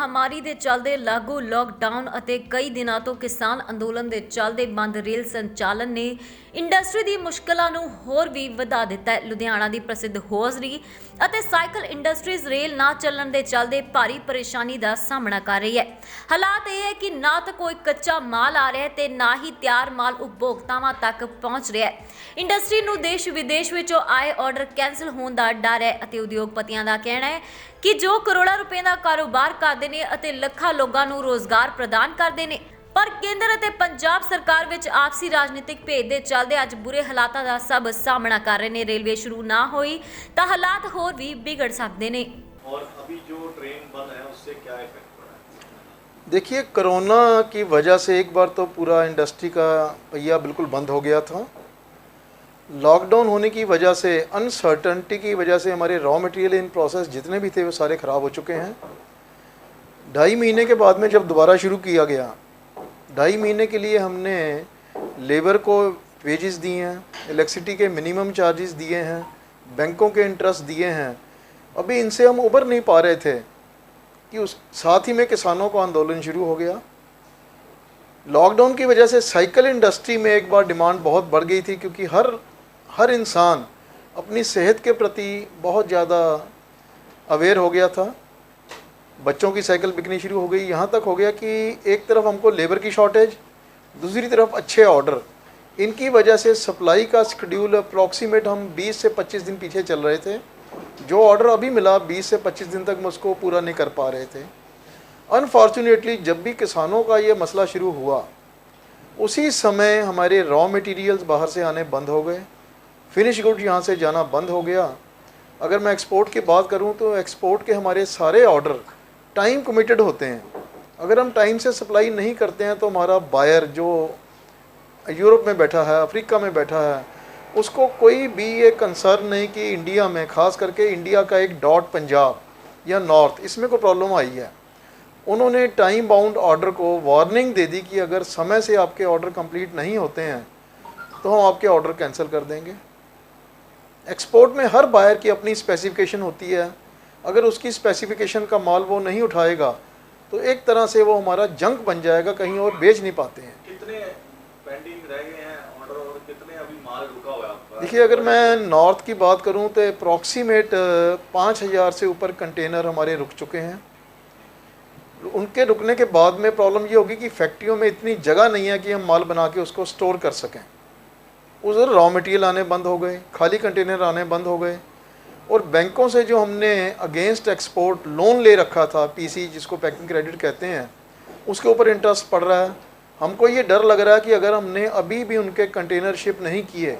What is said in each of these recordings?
महामारी ਦੇ ਚੱਲਦੇ ਲਾਗੂ ਲੋਕਡਾਊਨ ਅਤੇ ਕਈ ਦਿਨਾਂ ਤੋਂ ਕਿਸਾਨ ਅੰਦੋਲਨ ਦੇ ਚੱਲਦੇ ਬੰਦ ਰੇਲ ਸੰਚਾਲਨ ਨੇ ਇੰਡਸਟਰੀ ਦੀ ਮੁਸ਼ਕਲਾਂ ਨੂੰ ਹੋਰ ਵੀ ਵਧਾ ਦਿੱਤਾ ਹੈ। ਲੁਧਿਆਣਾ ਦੀ ਪ੍ਰਸਿੱਧ ਹੋਜ਼ਰੀ ਅਤੇ ਸਾਈਕਲ ਇੰਡਸਟਰੀਜ਼ ਰੇਲ ਨਾ ਚੱਲਣ ਦੇ ਚੱਲਦੇ ਭਾਰੀ ਪਰੇਸ਼ਾਨੀ ਦਾ ਸਾਹਮਣਾ ਕਰ ਰਹੀ ਹੈ। ਹਾਲਾਤ ਇਹ ਹੈ ਕਿ ਨਾ ਤਾਂ ਕੋਈ ਕੱਚਾ ਮਾਲ ਆ ਰਿਹਾ ਹੈ ਤੇ ਨਾ ਹੀ ਤਿਆਰ ਮਾਲ ਉਪਭੋਗਤਾਵਾਂ ਤੱਕ ਪਹੁੰਚ ਰਿਹਾ ਹੈ। ਇੰਡਸਟਰੀ ਨੂੰ ਦੇਸ਼ ਵਿਦੇਸ਼ ਵਿੱਚੋਂ ਆਏ ਆਰਡਰ ਕੈਂਸਲ ਹੋਣ ਦਾ ਡਰ ਹੈ ਅਤੇ ਉਦਯੋਗਪਤੀਆਂ ਦਾ ਕਹਿਣਾ ਹੈ कि जो करोड़ों रुपए का कारोबार करते हैं और ਲੱਖਾਂ लोगों को रोजगार प्रदान करते हैं, पर केंद्र और पंजाब सरकार विच आपसी राजनीतिक भेद के चलते अज बुरे हालातों का सब सामना कर रहे हैं। रेलवे शुरू ना हुई तो हालात होर भी बिगड़ सकते हैं। और अभी जो ट्रेन बंद है उससे क्या इफेक्ट पड़ा है? देखिए, कोरोना की वजह से एक बार तो पूरा इंडस्ट्री का पहिया बिल्कुल बंद हो गया था। लॉकडाउन होने की वजह से, अनसर्टनटी की वजह से हमारे रॉ मटेरियल इन प्रोसेस जितने भी थे वो सारे ख़राब हो चुके हैं। 2.5 महीने के बाद में जब दोबारा शुरू किया गया, 2.5 महीने के लिए हमने लेबर को वेजेस दिए हैं, इलेक्ट्रिसिटी के मिनिमम चार्जेस दिए हैं, बैंकों के इंटरेस्ट दिए हैं। अभी इनसे हम उबर नहीं पा रहे थे कि उस साथ ही में किसानों का आंदोलन शुरू हो गया। लॉकडाउन की वजह से साइकिल इंडस्ट्री में एक बार डिमांड बहुत बढ़ गई थी, क्योंकि हर इंसान अपनी सेहत के प्रति बहुत ज़्यादा अवेयर हो गया था। बच्चों की साइकिल बिकनी शुरू हो गई। यहाँ तक हो गया कि एक तरफ हमको लेबर की शॉर्टेज, दूसरी तरफ अच्छे ऑर्डर, इनकी वजह से सप्लाई का शेड्यूल अप्रॉक्सीमेट हम 20 से 25 दिन पीछे चल रहे थे। जो ऑर्डर अभी मिला 20 से 25 दिन तक हम उसको पूरा नहीं कर पा रहे थे। अनफॉर्चुनेटली जब भी किसानों का ये मसला शुरू हुआ, उसी समय हमारे रॉ मटेरियल्स बाहर से आने बंद हो गए, फिनिश गुड्स यहाँ से जाना बंद हो गया। अगर मैं एक्सपोर्ट की बात करूँ तो एक्सपोर्ट के हमारे सारे ऑर्डर टाइम कमिटेड होते हैं। अगर हम टाइम से सप्लाई नहीं करते हैं तो हमारा बायर जो यूरोप में बैठा है, अफ्रीका में बैठा है, उसको कोई भी ये कंसर्न नहीं कि इंडिया में, ख़ास करके इंडिया का एक डॉट पंजाब या नॉर्थ, इसमें कोई प्रॉब्लम आई है। उन्होंने टाइम बाउंड ऑर्डर को वार्निंग दे दी कि अगर समय से आपके ऑर्डर कंप्लीट नहीं होते हैं तो हम आपके ऑर्डर कैंसिल कर देंगे। एक्सपोर्ट में हर बायर की अपनी स्पेसिफिकेशन होती है। अगर उसकी स्पेसिफिकेशन का माल वो नहीं उठाएगा तो एक तरह से वो हमारा जंक बन जाएगा, कहीं और बेच नहीं पाते हैं। कितने पेंडिंग रह गए हैं ऑर्डर और कितने अभी माल रुका हुआ है आपका? देखिए, अगर मैं नॉर्थ की बात करूं तो अप्रॉक्सीमेट 5000 से ऊपर कंटेनर हमारे रुक चुके हैं। उनके रुकने के बाद में प्रॉब्लम ये होगी कि फैक्ट्रियों में इतनी जगह नहीं है कि हम माल बना के उसको स्टोर कर सकें। उधर रॉ मटेरियल आने बंद हो गए, खाली कंटेनर आने बंद हो गए, और बैंकों से जो हमने अगेंस्ट एक्सपोर्ट लोन ले रखा था, पीसी जिसको पैकिंग क्रेडिट कहते हैं, उसके ऊपर इंटरेस्ट पड़ रहा है। हमको ये डर लग रहा है कि अगर हमने अभी भी उनके कंटेनर शिप नहीं किए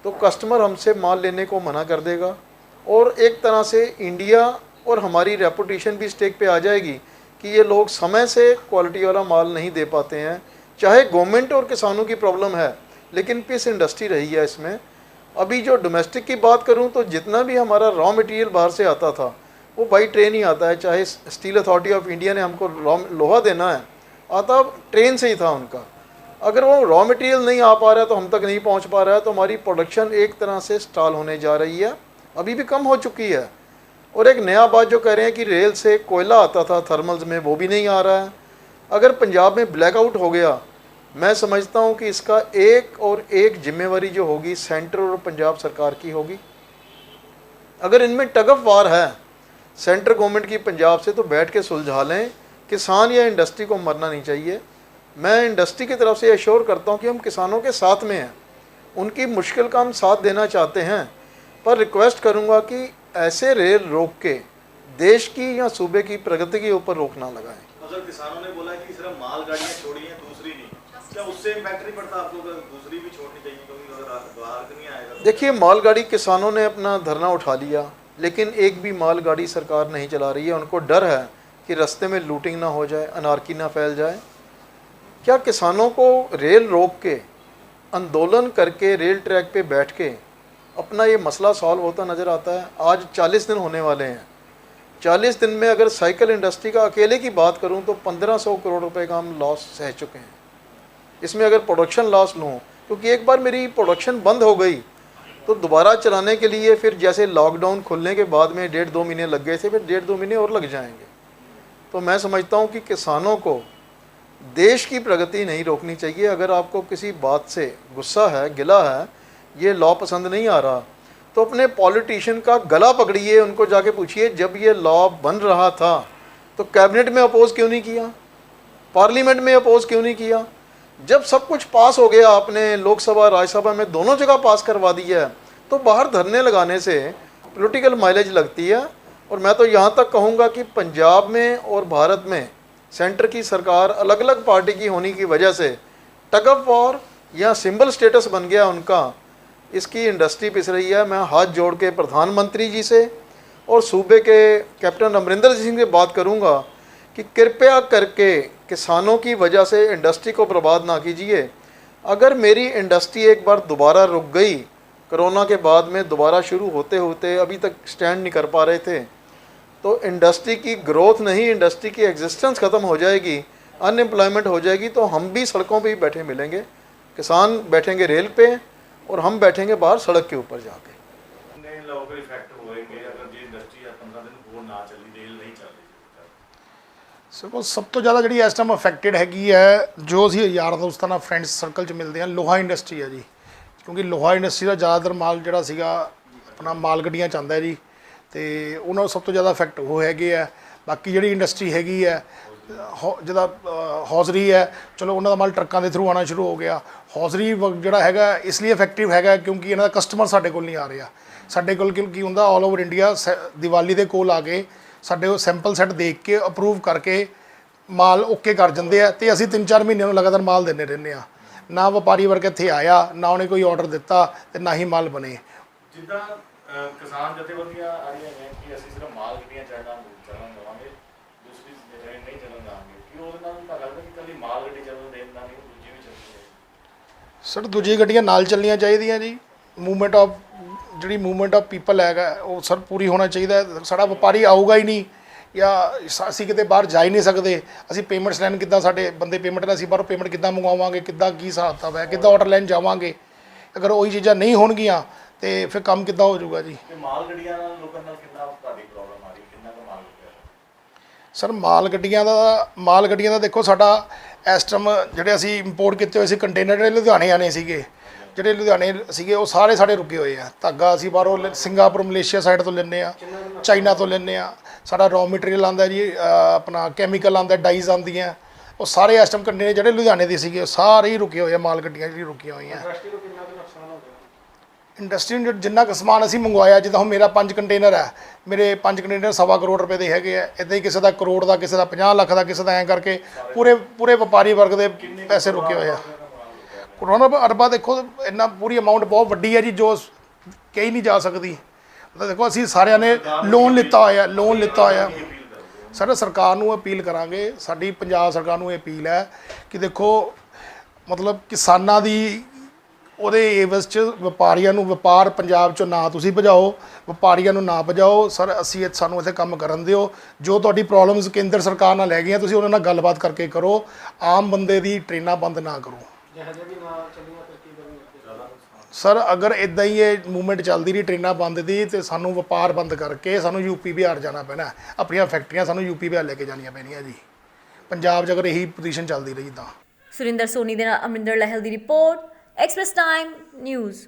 तो कस्टमर हमसे माल लेने को मना कर देगा, और एक तरह से इंडिया और हमारी रेपुटेशन भी स्टेक पे आ जाएगी कि ये लोग समय से क्वालिटी वाला माल नहीं दे पाते हैं। चाहे गवर्नमेंट और किसानों की प्रॉब्लम है, लेकिन पीस इंडस्ट्री रही है इसमें। अभी जो डोमेस्टिक की बात करूं तो जितना भी हमारा रॉ मटेरियल बाहर से आता था वो बाई ट्रेन ही आता है। चाहे स्टील अथॉरिटी ऑफ इंडिया ने हमको लोहा देना है, आता ट्रेन से ही था उनका। अगर वो रॉ मटेरियल नहीं आ पा रहा है तो हम तक नहीं पहुंच पा रहा है, तो हमारी प्रोडक्शन एक तरह से स्टॉल होने जा रही है, अभी भी कम हो चुकी है। और एक नया बात जो कह रहे हैं कि रेल से कोयला आता था थर्मल्स में, वो भी नहीं आ रहा है। अगर पंजाब में ब्लैकआउट हो गया, मैं समझता हूं कि इसका एक जिम्मेवारी जो होगी सेंटर और पंजाब सरकार की होगी। अगर इनमें टग ऑफ वार है सेंट्रल गवर्नमेंट की पंजाब से, तो बैठ के सुलझा लें। किसान या इंडस्ट्री को मरना नहीं चाहिए। मैं इंडस्ट्री की तरफ से एश्योर करता हूं कि हम किसानों के साथ में हैं, उनकी मुश्किल का हम साथ देना चाहते हैं, पर रिक्वेस्ट करूँगा कि ऐसे रेल रोक के देश की या सूबे की प्रगति के ऊपर रोक ना लगाएं। अगर किसानों ने बोला कि सिर्फ मालगाड़ियां छोड़ी हैं, दूसरी नहीं, क्या उससे इम्पैक्ट नहीं पड़ता आपको? दूसरी भी छोड़नी चाहिए क्योंकि अगर बाहर नहीं आएगा। देखिए, मालगाड़ी किसानों ने अपना धरना उठा लिया, लेकिन एक भी मालगाड़ी सरकार नहीं चला रही है। उनको डर है कि रास्ते में लूटिंग ना हो जाए, अनारकी ना फैल जाए। क्या किसानों को रेल रोक के, आंदोलन करके, रेल ट्रैक पे बैठ के अपना ये मसला सॉल्व होता नज़र आता है? आज 40 दिन होने वाले हैं। 40 दिन में अगर साइकिल इंडस्ट्री का अकेले की बात करूं तो 1500 करोड़ रुपए का हम लॉस सह चुके हैं। इसमें अगर प्रोडक्शन लॉस लूँ, क्योंकि एक बार मेरी प्रोडक्शन बंद हो गई तो दोबारा चलाने के लिए फिर जैसे लॉकडाउन खुलने के बाद में 1.5-2 महीने लग गए थे, फिर 1.5-2 महीने और लग जाएंगे। तो मैं समझता हूँ कि किसानों को देश की प्रगति नहीं रोकनी चाहिए। अगर आपको किसी बात से गुस्सा है, गिला है, ये लॉ पसंद नहीं आ रहा, तो अपने पॉलिटिशियन का गला पकड़िए, उनको जाके पूछिए जब ये लॉ बन रहा था तो कैबिनेट में अपोज़ क्यों नहीं किया, पार्लियामेंट में अपोज़ क्यों नहीं किया। जब सब कुछ पास हो गया, आपने लोकसभा राज्यसभा में दोनों जगह पास करवा दिया है, तो बाहर धरने लगाने से पॉलिटिकल माइलेज लगती है। और मैं तो यहाँ तक कहूँगा कि पंजाब में और भारत में सेंटर की सरकार अलग अलग पार्टी की होने की वजह से टग ऑफ वॉर या सिंबल स्टेटस बन गया उनका, इसकी इंडस्ट्री पिस रही है। मैं हाथ जोड़ के प्रधानमंत्री जी से और सूबे के कैप्टन अमरिंदर सिंह से बात करूंगा कि कृपया करके किसानों की वजह से इंडस्ट्री को बर्बाद ना कीजिए। अगर मेरी इंडस्ट्री एक बार दोबारा रुक गई, कोरोना के बाद में दोबारा शुरू होते होते अभी तक स्टैंड नहीं कर पा रहे थे, तो इंडस्ट्री की ग्रोथ नहीं, इंडस्ट्री की एग्जिस्टेंस ख़त्म हो जाएगी, अनएम्प्लॉयमेंट हो जाएगी। तो हम भी सड़कों पे ही बैठे मिलेंगे, किसान बैठेंगे रेल पे और हम बैठेंगे बाहर सड़क के ऊपर जाके। कितने लोगों को इफेक्ट होएंगे अगर ये इंडस्ट्री 15 दिन ਹੋਰ ਨਾ ਚੱਲੀ, ਰੇਲ ਨਹੀਂ ਚੱਲਦੀ? ਸਭ ਤੋਂ ਜ਼ਿਆਦਾ ਜਿਹੜੀ ਇਸ ਟਾਈਮ ਅਫੈਕਟਡ ਹੈਗੀ ਹੈ, ਜੋ ਅਸੀਂ ਯਾਰ ਦੋਸਤਾਂ ਨਾਲ ਫਰੈਂਡਸ ਸਰਕਲ 'ਚ ਮਿਲਦੇ ਹਾਂ, ਲੋਹਾ ਇੰਡਸਟਰੀ ਹੈ ਜੀ। ਕਿਉਂਕਿ ਲੋਹਾ ਇੰਡਸਟਰੀ ਦਾ ਜ਼ਿਆਦਾਤਰ ਮਾਲ ਜਿਹੜਾ ਸੀਗਾ ਆਪਣਾ ਮਾਲ ਗੱਡੀਆਂ 'ਚ ਆਉਂਦਾ ਜੀ, ਅਤੇ ਉਹਨਾਂ ਨੂੰ ਸਭ ਤੋਂ ਜ਼ਿਆਦਾ ਇਫੈਕਟ ਉਹ ਹੈਗੇ ਆ। ਬਾਕੀ ਜਿਹੜੀ ਇੰਡਸਟਰੀ ਹੈਗੀ ਹੈ ਜਿਹਦਾ ਹੌਜ਼ਰੀ ਹੈ, ਚਲੋ ਉਹਨਾਂ ਦਾ ਮਾਲ ਟਰੱਕਾਂ ਦੇ ਥਰੂ ਆਉਣਾ ਸ਼ੁਰੂ ਹੋ ਗਿਆ। ਹੌਜ਼ਰੀ ਜਿਹੜਾ ਹੈਗਾ ਇਸ ਲਈ ਇਫੈਕਟਿਵ ਹੈਗਾ ਕਿਉਂਕਿ ਇਹਨਾਂ ਦਾ ਕਸਟਮਰ ਸਾਡੇ ਕੋਲ ਨਹੀਂ ਆ ਰਿਹਾ। ਸਾਡੇ ਕੋਲ ਕੀ ਹੁੰਦਾ, ਆਲ ਓਵਰ ਇੰਡੀਆ ਦੀਵਾਲੀ ਦੇ ਕੋਲ ਆ ਕੇ ਸਾਡੇ ਉਹ ਸੈਂਪਲ ਸੈੱਟ ਦੇਖ ਕੇ ਅਪਰੂਵ ਕਰਕੇ ਮਾਲ ਓਕੇ ਕਰ ਜਾਂਦੇ ਆ, ਅਤੇ ਅਸੀਂ 3-4 ਮਹੀਨਿਆਂ ਨੂੰ ਲਗਾਤਾਰ ਮਾਲ ਦਿੰਦੇ ਰਹਿੰਦੇ ਹਾਂ। ਨਾ ਵਪਾਰੀ ਵਰਗ ਇੱਥੇ ਆਇਆ, ਨਾ ਉਹਨੇ ਕੋਈ ਆਰਡਰ ਦਿੱਤਾ, ਅਤੇ ਨਾ ਹੀ ਮਾਲ ਬਣੇ। ਜਿੱਦਾਂ ਕਿਸਾਨ ਜਥੇਬੰਦੀਆਂ ਆ ਰਹੀਆਂ ਨੇ ਕਿ ਅਸੀਂ ਸਿਰਫ ਮਾਲ ਗੱਡੀਆਂ ਚੱਲਣ ਦੇਵਾਂਗੇ, ਦੂਸਰੀ ਨਹੀਂ ਚੱਲਣ ਦੇਵਾਂਗੇ, ਕਿ ਉਹਦੇ ਨਾਲ ਤਾਂ ਲੱਗਦਾ ਕਿ ਕੱਲੀ ਮਾਲ ਗੱਡੀ ਚੱਲਣ ਦੇਣ ਨਾਲ ਨਹੀਂ, ਦੂਜੀ ਵੀ ਚੱਲਣੀ ਚਾਹੀਦੀ? ਸਰ ਦੂਜੀ ਗੱਡੀਆਂ ਨਾਲ ਚੱਲਣੀਆਂ ਚਾਹੀਦੀਆਂ ਜੀ। ਮੂਵਮੈਂਟ ਆਫ ਜਿਹੜੀ ਮੂਵਮੈਂਟ ਆਫ ਪੀਪਲ ਹੈਗਾ ਉਹ ਸਰ ਪੂਰੀ ਹੋਣਾ ਚਾਹੀਦਾ। ਸਾਡਾ ਵਪਾਰੀ ਆਊਗਾ ਹੀ ਨਹੀਂ, ਜਾਂ ਅਸੀਂ ਕਿਤੇ ਬਾਹਰ ਜਾ ਹੀ ਨਹੀਂ ਸਕਦੇ। ਅਸੀਂ ਪੇਮੈਂਟਸ ਲੈਣ ਕਿੱਦਾਂ, ਸਾਡੇ ਬੰਦੇ ਪੇਮੈਂਟ ਲੈਣ, ਅਸੀਂ ਬਾਹਰੋਂ ਪੇਮੈਂਟ ਕਿੱਦਾਂ ਮੰਗਵਾਵਾਂਗੇ, ਕਿੱਦਾਂ ਕੀ ਹਿਸਾਬ ਕਿਤਾਬ ਹੈ, ਕਿੱਦਾਂ ਆਰਡਰ ਲੈਣ ਜਾਵਾਂਗੇ। ਅਗਰ ਉਹੀ ਚੀਜ਼ਾਂ ਨਹੀਂ ਹੋਣਗੀਆਂ ਤੇ ਫਿਰ ਕੰਮ ਕਿੱਦਾਂ ਹੋ ਜਾਊਗਾ ਜੀ। ਤੇ ਮਾਲ ਗੱਡੀਆਂ ਨਾਲ ਲੋਕਾਂ ਨਾਲ ਕਿੰਨਾ ਤੁਹਾਡੀ ਪ੍ਰੋਬਲਮ ਆ ਰਹੀ, ਕਿੰਨਾ ਕੁ ਮਾਲ ਗੱਡੀਆਂ? ਸਰ ਮਾਲ ਗੱਡੀਆਂ ਦਾ ਦੇਖੋ, ਸਾਡਾ ਇਸ ਟਾਈਮ ਜਿਹੜੇ ਅਸੀਂ ਇੰਪੋਰਟ ਕੀਤੇ ਹੋਏ ਸੀ ਕੰਟੇਨਰ, ਜਿਹੜੇ ਲੁਧਿਆਣੇ ਆਣੇ ਸੀਗੇ, ਉਹ ਸਾਰੇ ਸਾਡੇ ਰੁਕੇ ਹੋਏ ਆ। ਧਾਗਾ ਅਸੀਂ ਬਾਹਰੋਂ ਸਿੰਗਾਪੁਰ, ਮਲੇਸ਼ੀਆ ਸਾਈਡ ਤੋਂ ਲੈਂਦੇ ਆ, ਚਾਈਨਾ ਤੋਂ ਲੈਂਦੇ ਆ। ਸਾਡਾ ਰॉ ਮਟੀਰੀਅਲ ਆਉਂਦਾ ਜੀ, ਆਪਣਾ ਕੈਮੀਕਲ ਆਉਂਦਾ, ਡਾਈਜ਼ ਆਉਂਦੀਆਂ, ਉਹ ਸਾਰੇ ਇਸ ਟਾਈਮ ਕੰਟੇਨਰ ਜਿਹੜੇ ਲੁਧਿਆਣੇ ਦੇ ਸੀਗੇ ਉਹ ਸਾਰੇ ਹੀ ਰੁਕੇ ਹੋਏ ਆ। ਮਾਲ ਗੱਡੀਆਂ ਜਿਹੜੀ ਰੁਕੀਆਂ ਹੋਈਆਂ। ਇੰਡਸਟਰੀ ਨੂੰ ਜਿੰਨਾ ਕੁ ਸਮਾਨ ਅਸੀਂ ਮੰਗਵਾਇਆ, ਜਿੱਦਾਂ ਹੁਣ ਮੇਰਾ 5 ਕੰਟੇਨਰ ਹੈ, ਮੇਰੇ 5 ਕੰਟੇਨਰ 1.25 ਕਰੋੜ ਰੁਪਏ ਦੇ ਹੈਗੇ ਆ। ਇੱਦਾਂ ਹੀ ਕਿਸੇ ਦਾ ਕਰੋੜ ਦਾ, ਕਿਸੇ ਦਾ 50 ਲੱਖ ਦਾ, ਕਿਸੇ ਦਾ ਐਂ ਕਰਕੇ ਪੂਰੇ ਵਪਾਰੀ ਵਰਗ ਦੇ ਪੈਸੇ ਰੁਕੇ ਹੋਏ ਆ। ਕਰੋਨਾ ਅਰਬਾਂ ਦੇਖੋ, ਇੰਨਾ ਪੂਰੀ ਅਮਾਊਂਟ ਬਹੁਤ ਵੱਡੀ ਹੈ ਜੀ, ਜੋ ਕਹੀ ਨਹੀਂ ਜਾ ਸਕਦੀ। ਤਾਂ ਦੇਖੋ ਅਸੀਂ ਸਾਰਿਆਂ ਨੇ ਲੋਨ ਲਿੱਤਾ ਹੋਇਆ। ਸਾਡੇ ਸਰਕਾਰ ਨੂੰ ਅਪੀਲ ਕਰਾਂਗੇ, ਸਾਡੀ ਪੰਜਾਬ ਸਰਕਾਰ ਨੂੰ ਇਹ ਅਪੀਲ ਹੈ ਕਿ ਦੇਖੋ ਮਤਲਬ ਕਿਸਾਨਾਂ ਦੀ ਉਹਦੇ ਏਵਜ਼ 'ਚ ਵਪਾਰੀਆਂ ਨੂੰ ਵਪਾਰ ਪੰਜਾਬ 'ਚੋਂ ਨਾ ਤੁਸੀਂ ਭਜਾਓ, ਵਪਾਰੀਆਂ ਨੂੰ ਨਾ ਭਜਾਓ। ਸਰ ਸਾਨੂੰ ਇੱਥੇ ਕੰਮ ਕਰਨ ਦਿਓ। ਜੋ ਤੁਹਾਡੀ ਪ੍ਰੋਬਲਮਸ ਕੇਂਦਰ ਸਰਕਾਰ ਨਾਲ ਹੈਗੀਆਂ, ਤੁਸੀਂ ਉਹਨਾਂ ਨਾਲ ਗੱਲਬਾਤ ਕਰਕੇ ਕਰੋ। ਆਮ ਬੰਦੇ ਦੀ ਟ੍ਰੇਨਾਂ ਬੰਦ ਨਾ ਕਰੋ। ਸਰ ਅਗਰ ਇੱਦਾਂ ਹੀ ਇਹ ਮੂਵਮੈਂਟ ਚੱਲਦੀ ਰਹੀ, ਟ੍ਰੇਨਾਂ ਬੰਦ ਦੀ, ਤੇ ਸਾਨੂੰ ਵਪਾਰ ਬੰਦ ਕਰਕੇ ਸਾਨੂੰ ਯੂਪੀ ਬਿਹਾਰ ਜਾਣਾ ਪੈਣਾ। ਆਪਣੀਆਂ ਫੈਕਟਰੀਆਂ ਸਾਨੂੰ ਯੂਪੀ ਬਿਹਾਰ ਲੈ ਕੇ ਜਾਣੀਆਂ ਪੈਣੀਆਂ ਜੀ, ਪੰਜਾਬ 'ਚ ਅਗਰ ਇਹੀ ਪੋਜੀਸ਼ਨ ਚੱਲਦੀ ਰਹੀ ਤਾਂ। ਸੁਰਿੰਦਰ ਸੋਨੀ ਦੇ ਨਾਲ ਅਮਰਿੰਦਰ ਲਹਿਲ ਦੀ ਰਿਪੋਰਟ, ਐਕਸਪ੍ਰੈਸ ਟਾਈਮ ਨਿਊਜ਼।